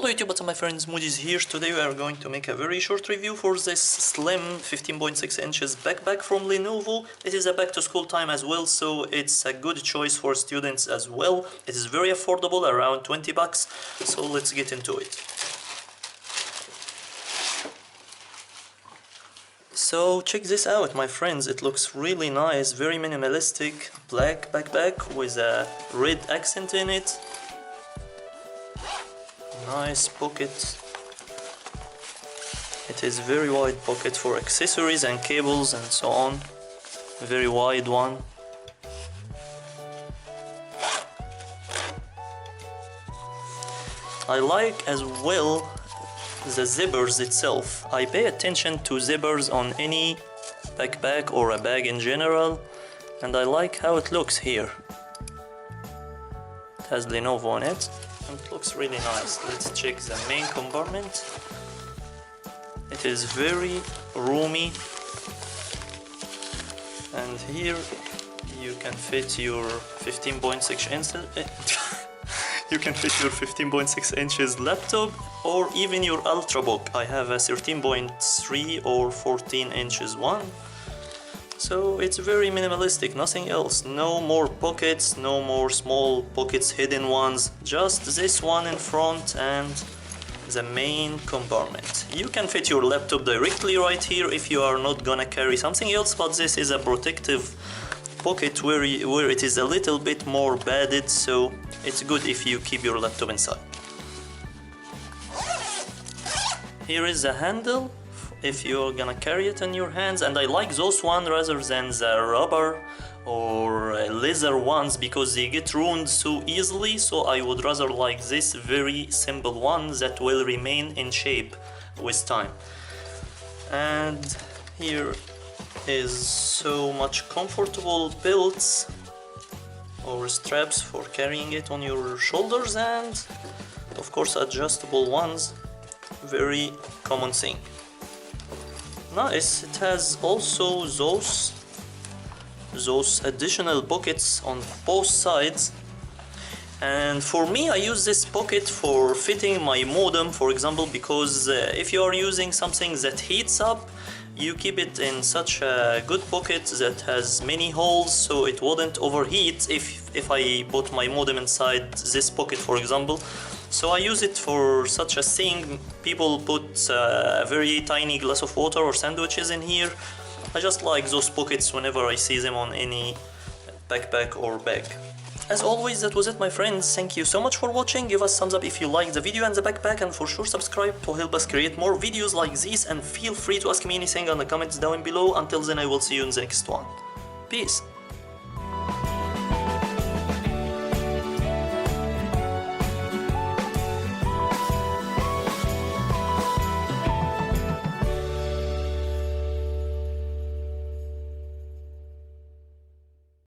Hello YouTube, what's up my friends, Moody's here. Today we are going to make a very short review for this slim 15.6 inches backpack from Lenovo. This is a back to school time as well, so it's a good choice for students as well. It is very affordable, around 20 bucks, so let's get into it. So check this out my friends, it looks really nice, very minimalistic, black backpack with a red accent in it. Nice pocket. It is very wide pocket for accessories and cables and so on. Very wide one. I like as well the zippers itself. I pay attention to zippers on any backpack or a bag in general, and I like how it looks here. It has Lenovo on it. And it looks really nice. Let's check the main compartment. It is very roomy, and here you can fit your 15.6 inches. You can fit your 15.6 inches laptop or even your ultrabook. I have a 13.3 or 14 inches one. So it's very minimalistic, nothing else. No more pockets, no more small pockets, hidden ones. Just this one in front and the main compartment. You can fit your laptop directly right here if you are not gonna carry something else, but this is a protective pocket where it is a little bit more padded, so it's good if you keep your laptop inside. Here is the handle if you're gonna carry it in your hands, and I like those ones rather than the rubber or leather ones because they get ruined so easily, so I would rather like this very simple one that will remain in shape with time. And here is so much comfortable belts or straps for carrying it on your shoulders, and of course adjustable ones, very common thing. Nice. It has also those additional pockets on both sides, and for me I use this pocket for fitting my modem, for example, because if you are using something that heats up, you keep it in such a good pocket that has many holes so it wouldn't overheat if I put my modem inside this pocket, for example. So I use it for such a thing. People put a very tiny glass of water or sandwiches in here. I just like those pockets whenever I see them on any backpack or bag. As always, that was it my friends. Thank you so much for watching. Give us thumbs up if you liked the video and the backpack, and for sure subscribe to help us create more videos like these, and feel free to ask me anything on the comments down below. Until then, I will see you in the next one. Peace.